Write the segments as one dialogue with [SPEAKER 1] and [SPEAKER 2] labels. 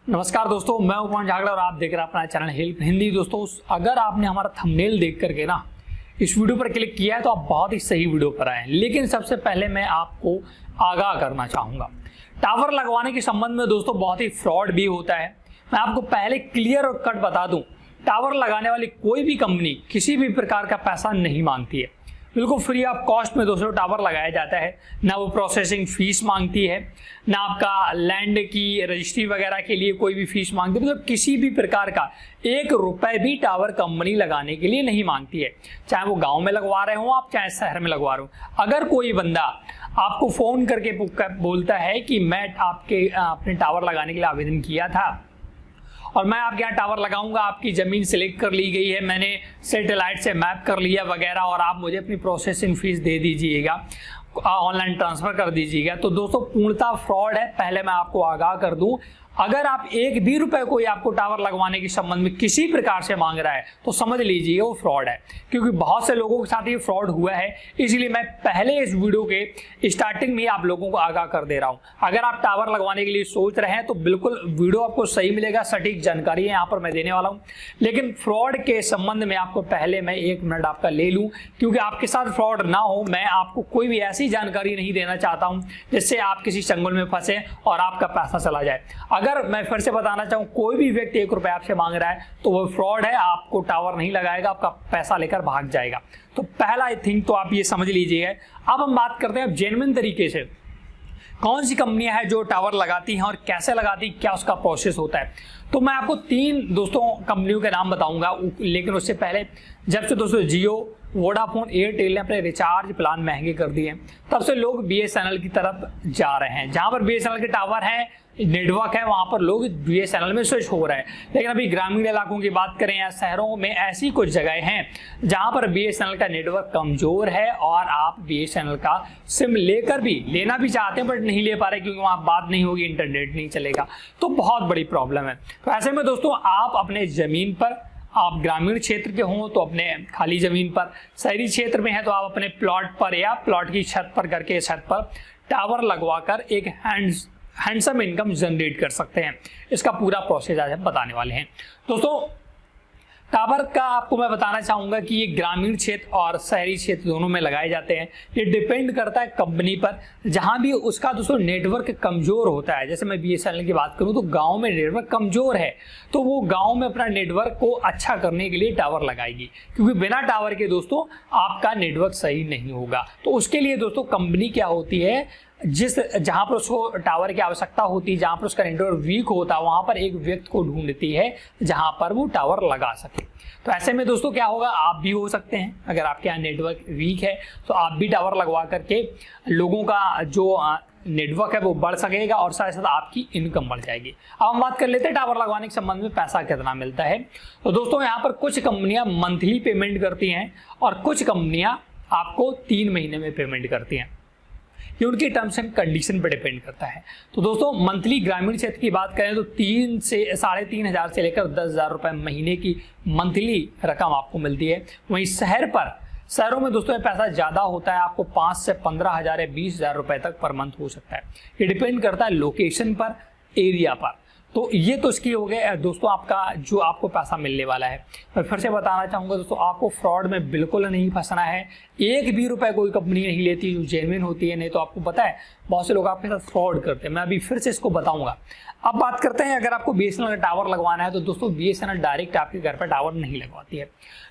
[SPEAKER 1] नमस्कार दोस्तों, मैं उपमान झागड़ा और आप देख रहे हैं अपना चैनल हेल्प हिंदी। दोस्तों, अगर आपने हमारा थंबनेल देख करके ना इस वीडियो पर क्लिक किया है तो आप बहुत ही सही वीडियो पर आए हैं। लेकिन सबसे पहले मैं आपको आगाह करना चाहूँगा, टावर लगवाने के संबंध में दोस्तों बहुत ही फ्रॉड भी होता है। मैं आपको पहले क्लियर और कट बता दूँ, टावर लगाने वाली कोई भी कंपनी किसी भी प्रकार का पैसा नहीं मांगती है। बिल्कुल फ्री ऑफ कॉस्ट में दोस्तों टावर लगाया जाता है। ना वो प्रोसेसिंग फीस मांगती है, ना आपका लैंड की रजिस्ट्री वगैरह के लिए कोई भी फीस मांगती है। मतलब किसी भी प्रकार का 1 रुपए भी टावर कंपनी लगाने के लिए नहीं मांगती है। चाहे वो गांव में लगवा रहे हो आप, चाहे शहर में लगवा रहे हो। अगर कोई बंदा आपको फोन करके बोलता है कि मैं अपने टावर लगाने के लिए आवेदन किया था और मैं आपके यहाँ टावर लगाऊंगा, आपकी ज़मीन सिलेक्ट कर ली गई है, मैंने सैटेलाइट से मैप कर लिया वगैरह, और आप मुझे अपनी प्रोसेसिंग फीस दे दीजिएगा, ऑनलाइन ट्रांसफ़र कर दीजिएगा, तो दोस्तों पूर्णतः फ्रॉड है। पहले मैं आपको आगाह कर दूं, अगर आप 1 भी रुपए कोई आपको टावर लगवाने के संबंध में किसी प्रकार से मांग रहा है तो समझ लीजिए वो फ्रॉड है, क्योंकि बहुत से लोगों के साथ ये फ्रॉड हुआ है। इसलिए मैं पहले इस वीडियो के स्टार्टिंग में आप लोगों को आगाह कर दे रहा हूं। अगर आप टावर लगवाने के लिए सोच रहे हैं तो बिल्कुल वीडियो आपको सही मिलेगा, सटीक जानकारी है यहाँ पर मैं देने वाला हूँ। लेकिन फ्रॉड के संबंध में आपको पहले मैं 1 मिनट आपका ले लूँ, क्योंकि आपके साथ फ्रॉड ना हो। मैं आपको कोई भी ऐसी जानकारी नहीं देना चाहता हूँ जिससे आप किसी चंगुल में फंसे और आपका पैसा चला जाए। अगर मैं फिर से बताना चाहूँ, कोई भी व्यक्ति 1 रुपया आपसे मांग रहा है तो वो फ्रॉड है, आपको टावर नहीं लगाएगा, आपका पैसा लेकर भाग जाएगा। तो पहला थिंग तो आप ये समझ लीजिए। अब हम बात करते हैं जेन्युइन तरीके से कौन सी कंपनियां हैं जो टावर लगाती हैं और कैसे लगाती, क्या उसका प्रोसेस होता है। तो मैं आपको 3 दोस्तों कंपनियों के नाम बताऊंगा। लेकिन उससे पहले, जब से दोस्तों जियो, वोडाफोन, एयरटेल ने अपने रिचार्ज प्लान महंगे कर दिए हैं, तब से लोग बीएसएनएल की तरफ जा रहे हैं। जहां पर बीएसएनएल के टावर हैं, नेटवर्क है, वहां पर लोग बीएसएनएल में स्विच हो रहे हैं। लेकिन अभी ग्रामीण इलाकों की बात करें या शहरों में, ऐसी कुछ जगह हैं जहां पर बीएसएनएल का नेटवर्क कमजोर है और आप बीएसएनएल का सिम लेकर भी लेना भी चाहते हैं बट नहीं ले पा रहे, क्योंकि वहां बात नहीं होगी, इंटरनेट नहीं चलेगा। तो बहुत बड़ी प्रॉब्लम है। तो ऐसे में दोस्तों आप अपने जमीन पर, आप ग्रामीण क्षेत्र के हों तो अपने खाली जमीन पर, शहरी क्षेत्र में है तो आप अपने प्लॉट पर या प्लॉट की छत पर करके छत पर टावर लगवाकर एक हैंडसम इनकम जनरेट कर सकते हैं। इसका पूरा प्रोसेस आज हम बताने वाले हैं। दोस्तों, टावर का आपको मैं बताना चाहूंगा कि ये ग्रामीण क्षेत्र और शहरी क्षेत्र दोनों में लगाए जाते हैं। ये डिपेंड करता है कंपनी पर। जहां भी उसका दोस्तों नेटवर्क कमजोर होता है, जैसे मैं बीएसएनएल की बात करूं तो गांव में नेटवर्क कमजोर है, तो वो गांव में अपना नेटवर्क को अच्छा करने के लिए टावर लगाएगी, क्योंकि बिना टावर के दोस्तों आपका नेटवर्क सही नहीं होगा। तो उसके लिए दोस्तों कंपनी क्या होती है, जहां पर उसको टावर की आवश्यकता होती है, जहां पर उसका नेटवर्क वीक होता है, वहां पर एक व्यक्ति को ढूंढती है जहां पर वो टावर लगा सके। तो ऐसे में दोस्तों क्या होगा, आप भी हो सकते हैं, अगर आपके यहाँ नेटवर्क वीक है तो आप भी टावर लगवा करके लोगों का जो नेटवर्क है वो बढ़ सकेगा और साथ साथ आपकी इनकम बढ़ जाएगी। अब हम बात कर लेते हैं टावर लगवाने के संबंध में पैसा कितना मिलता है। तो दोस्तों यहाँ पर कुछ कंपनियां मंथली पेमेंट करती हैं और कुछ कंपनियां आपको 3 महीने में पेमेंट करती हैं। ये उनकी टर्म्स एंड कंडीशन पर डिपेंड करता है। तो दोस्तों मंथली ग्रामीण क्षेत्र की बात करें तो 3 से 3,500 से लेकर 10,000 रुपए महीने की मंथली रकम आपको मिलती है। वहीं शहरों में दोस्तों ये पैसा ज़्यादा होता है, आपको 5 से 15,000 या 20,000 रुपए तक पर मंथ हो सकता है। ये डिपेंड करता है लोकेशन पर, एरिया पर। तो ये तो इसकी हो गए दोस्तों आपका जो आपको पैसा मिलने वाला है। मैं फिर से बताना चाहूँगा दोस्तों, आपको फ्रॉड में बिल्कुल नहीं फंसना है। 1 भी रुपए कोई कंपनी नहीं लेती जो जेन्युइन होती है, नहीं तो आपको पता है बहुत से लोग आपके साथ फ्रॉड करते हैं। मैं अभी फिर से इसको बताऊंगा। अब बात करते हैं, अगर आपको बीएसएनएल का टावर लगवाना है तो दोस्तों बीएसएनएल डायरेक्ट आपके घर पर टावर नहीं लगवाती है।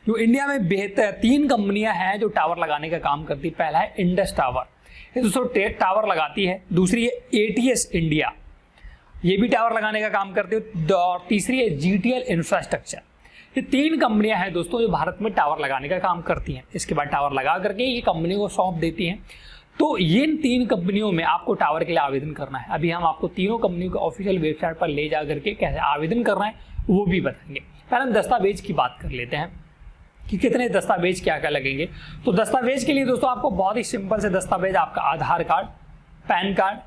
[SPEAKER 1] जो इंडिया में बेहतर 3 कंपनियां हैं जो टावर लगाने का काम करती है। पहला है इंडस टावर, ये दोस्तों टावर लगाती है। दूसरी है एटीएस इंडिया, ये भी टावर लगाने का काम करते हो। और तीसरी है जीटीएल इंफ्रास्ट्रक्चर। ये 3 कंपनियां हैं दोस्तों जो भारत में टावर लगाने का काम करती हैं। इसके बाद टावर लगा करके ये कंपनी को सौंप देती हैं। तो ये 3 कंपनियों में आपको टावर के लिए आवेदन करना है। अभी हम आपको तीनों कंपनियों को ऑफिशियल वेबसाइट पर ले जा करके कैसे आवेदन करना है वो भी बताएंगे। पहले हम दस्तावेज की बात कर लेते हैं कि कितने दस्तावेज क्या क्या लगेंगे। तो दस्तावेज के लिए दोस्तों आपको बहुत ही सिंपल से दस्तावेज, आपका आधार कार्ड, पैन कार्ड,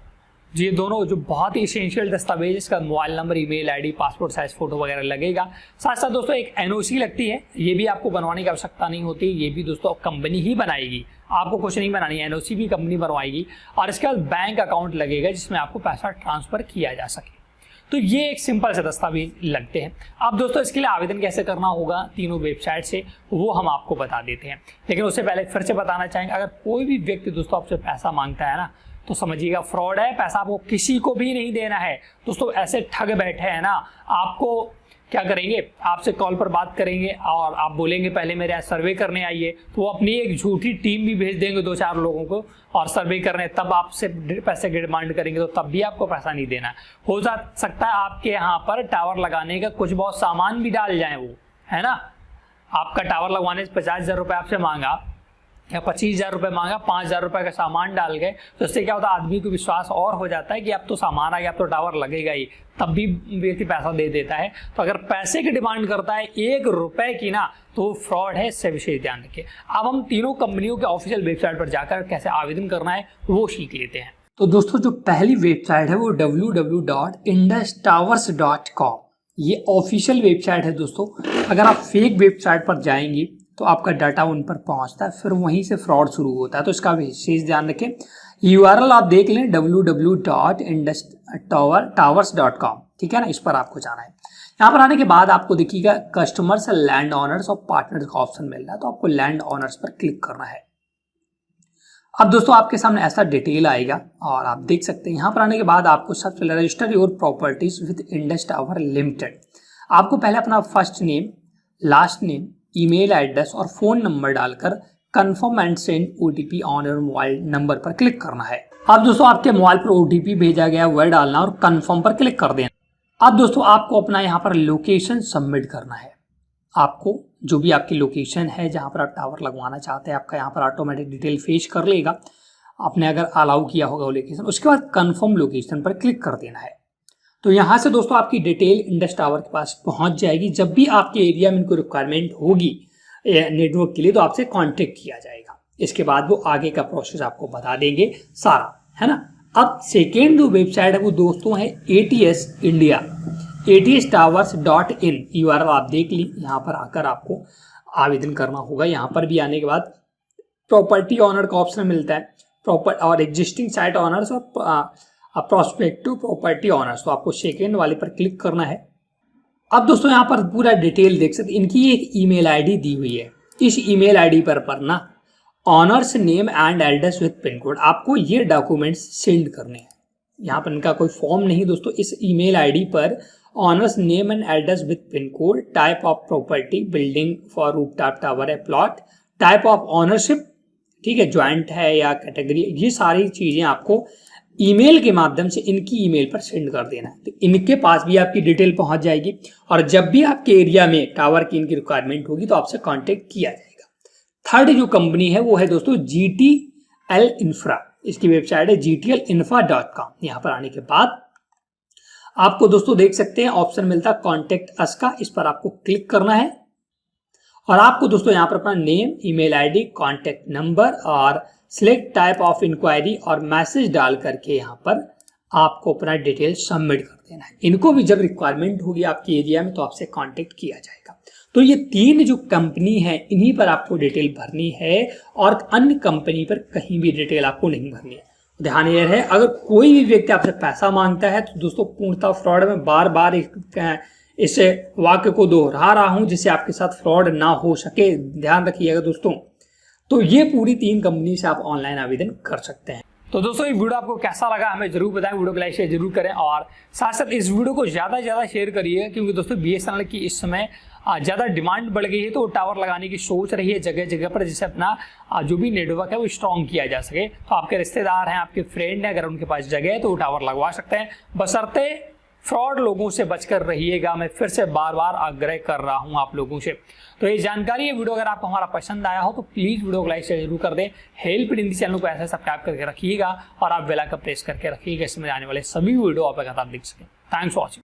[SPEAKER 1] ये दोनों जो बहुत ही एसेंशियल दस्तावेज, इसका mobile number, email ID, passport size photo वगैरह लगेगा। साथ साथ दोस्तों एक एनओसी लगती है, ये भी आपको बनवाने की आवश्यकता नहीं होती, ये भी दोस्तों कंपनी ही बनाएगी, आपको कुछ नहीं बनानी है, एनओसी भी कंपनी बनवाएगी। और इसके बाद बैंक अकाउंट लगेगा जिसमें आपको पैसा ट्रांसफर किया जा सके। तो ये एक सिंपल से दस्तावेज लगते हैं। अब दोस्तों इसके लिए आवेदन कैसे करना होगा तीनों वेबसाइट से, वो हम आपको बता देते हैं। लेकिन उससे पहले फिर से बताना चाहेंगे, अगर कोई भी व्यक्ति दोस्तों आपसे पैसा मांगता है ना, तो समझिएगा फ्रॉड है, पैसा आपको किसी को भी नहीं देना है। दोस्तों ऐसे ठग बैठे हैं ना, आपको क्या करेंगे, आपसे कॉल पर बात करेंगे और आप बोलेंगे पहले मेरे यहाँ सर्वे करने आइए, तो वो अपनी एक झूठी टीम भी भेज देंगे 2-4 लोगों को और सर्वे करने, तब आपसे पैसे की डिमांड करेंगे, तो तब भी आपको पैसा नहीं देना है। हो सकता है आपके यहाँ पर टावर लगाने का कुछ बहुत सामान भी डाल जाए, वो है ना, आपका टावर लगवाने से 50,000 रुपये आपसे मांगा या 25,000 रुपये मांगा, 5,000 रुपये का सामान डाल गए, तो इससे क्या होता है, आदमी को विश्वास और हो जाता है कि अब तो सामान आ गया, अब तो टावर लगेगा ही, तब भी व्यक्ति पैसा दे देता है। तो अगर पैसे की डिमांड करता है 1 रुपए की ना, तो फ्रॉड है, इससे विशेष ध्यान रखिए। अब हम तीनों कंपनियों के ऑफिशियल वेबसाइट पर जाकर कैसे आवेदन करना है वो सीख लेते हैं। तो दोस्तों जो पहली वेबसाइट है वो www.industowers.com, ये ऑफिशियल वेबसाइट है दोस्तों। अगर आप फेक वेबसाइट पर जाएंगे तो आपका डाटा उन पर पहुंचता है, फिर वहीं से फ्रॉड शुरू होता है, तो इसका विशेष ध्यान रखें। URL आप देख लें www.industowers.com, ठीक है ना, इस पर आपको जाना है। यहाँ पर आने के बाद आपको देखिएगा कस्टमर्स, लैंड ऑनर्स और पार्टनर्स का ऑप्शन मिल रहा है, तो आपको लैंड ऑनर्स पर क्लिक करना है। अब दोस्तों आपके सामने ऐसा डिटेल आएगा और आप देख सकते हैं। यहाँ पर आने के बाद आपको सबसे पहले register your properties with Indus tower limited, आपको पहले अपना first name, last name, email address और फोन नंबर डालकर confirm and send OTP on your mobile number पर क्लिक करना है। अब दोस्तों आपके मोबाइल पर OTP भेजा गया वह डालना और कंफर्म पर क्लिक कर देना। अब दोस्तों आपको अपना यहाँ पर लोकेशन सबमिट करना है। आपको जो भी आपकी लोकेशन है जहाँ पर आप टावर लगवाना चाहते हैं, आपका यहाँ पर ऑटोमेटिक डिटेल फेच कर लेगा, आपने अगर अलाउ किया होगा वो लोकेशन। उसके बाद कंफर्म लोकेशन पर क्लिक कर देना है। तो यहाँ से दोस्तों आपकी डिटेल इंडस टावर के पास पहुँच जाएगी। जब भी आपके एरिया में इनको रिक्वायरमेंट होगी नेटवर्क के लिए तो आपसे कांटेक्ट किया जाएगा। इसके बाद वो आगे का प्रोसेस आपको बता देंगे सारा, है ना। अब सेकेंड जो वेबसाइट है वो दोस्तों है ATS इंडिया, atstowers.in। URL आप देख ली, यहाँ पर आकर आपको आवेदन करना होगा। यहाँ पर भी आने के बाद प्रॉपर्टी ऑनर का ऑप्शन मिलता है, प्रॉपर और एग्जिस्टिंग साइट ऑनर्स और प्रोस्पेक्टिव प्रॉपर्टी ऑनर्स, तो आपको सेकेंड वाले पर क्लिक करना है। अब दोस्तों यहाँ पर पूरा डिटेल देख सकते, इनकी एक ईमेल आईडी दी हुई है। इस ईमेल आईडी पर ना honours name and address with pin code, आपको ये डॉक्यूमेंट्स सेंड करने हैं। यहाँ पर इनका कोई फॉर्म नहीं दोस्तों, इस ईमेल आईडी पर honours name and address with pin code, type of property, building for rooftop tower है, प्लॉट, टाइप ऑफ ऑनरशिप, ठीक है, ज्वाइंट है या कैटेगरी, ये सारी चीजें आपको ईमेल के माध्यम से इनकी ईमेल पर सेंड कर देना है। तो इनके पास भी आपकी डिटेल पहुंच जाएगी और जब भी आपके एरिया में टावर की इनकी रिक्वायरमेंट होगी तो आपसे कांटेक्ट किया जाएगा। थर्ड जो कंपनी है वो है दोस्तों GTL इंफ्रा, इसकी वेबसाइट है gtlinfra.com। यहाँ पर आने के बाद आपको दोस्तों देख सकते हैं ऑप्शन मिलता है कॉन्टेक्ट अस का, इस पर आपको क्लिक करना है और आपको दोस्तों यहाँ पर अपना name, email ID, contact number और सिलेक्ट टाइप ऑफ इंक्वायरी और मैसेज डाल करके यहाँ पर आपको अपना डिटेल सबमिट कर देना है। इनको भी जब रिक्वायरमेंट होगी आपके एरिया में तो आपसे कांटेक्ट किया जाएगा। तो ये 3 जो कंपनी है इन्हीं पर आपको डिटेल भरनी है और अन्य कंपनी पर कहीं भी डिटेल आपको नहीं भरनी है। ध्यान ये रहे, अगर कोई भी व्यक्ति आपसे पैसा मांगता है तो दोस्तों पूर्णतः फ्रॉड में बार बार इस वाक्य को दोहरा रहा हूं जिससे आपके साथ फ्रॉड ना हो सके, ध्यान रखिएगा दोस्तों। तो ये पूरी 3 कंपनी से आप ऑनलाइन आवेदन कर सकते हैं। तो दोस्तों ये वीडियो आपको कैसा लगा हमें जरूर बताएं, वीडियो को लाइक शेयर जरूर करें और साथ साथ इस वीडियो को ज़्यादा से ज़्यादा शेयर करिए, क्योंकि दोस्तों BSNL की इस समय ज़्यादा डिमांड बढ़ गई है, तो टावर लगाने की सोच रही है जगह जगह पर, जिससे अपना जो भी नेटवर्क है वो स्ट्रॉन्ग किया जा सके। तो आपके रिश्तेदार हैं, आपके फ्रेंड हैं, अगर उनके पास जगह है तो वो टावर लगवा सकते हैं, बशर्ते फ्रॉड लोगों से बचकर रहिएगा। मैं फिर से बार बार आग्रह कर रहा हूं आप लोगों से। तो ये जानकारी है, वीडियो अगर आपको हमारा पसंद आया हो तो प्लीज़ वीडियो को लाइक शेयर जरूर कर दें। हेल्प हिंदी चैनल को ऐसे सब्सक्राइब करके रखिएगा और आप बेल आइकन प्रेस करके रखिएगा, इसमें आने वाले सभी वीडियो आप देख सकें। Thanks for watching.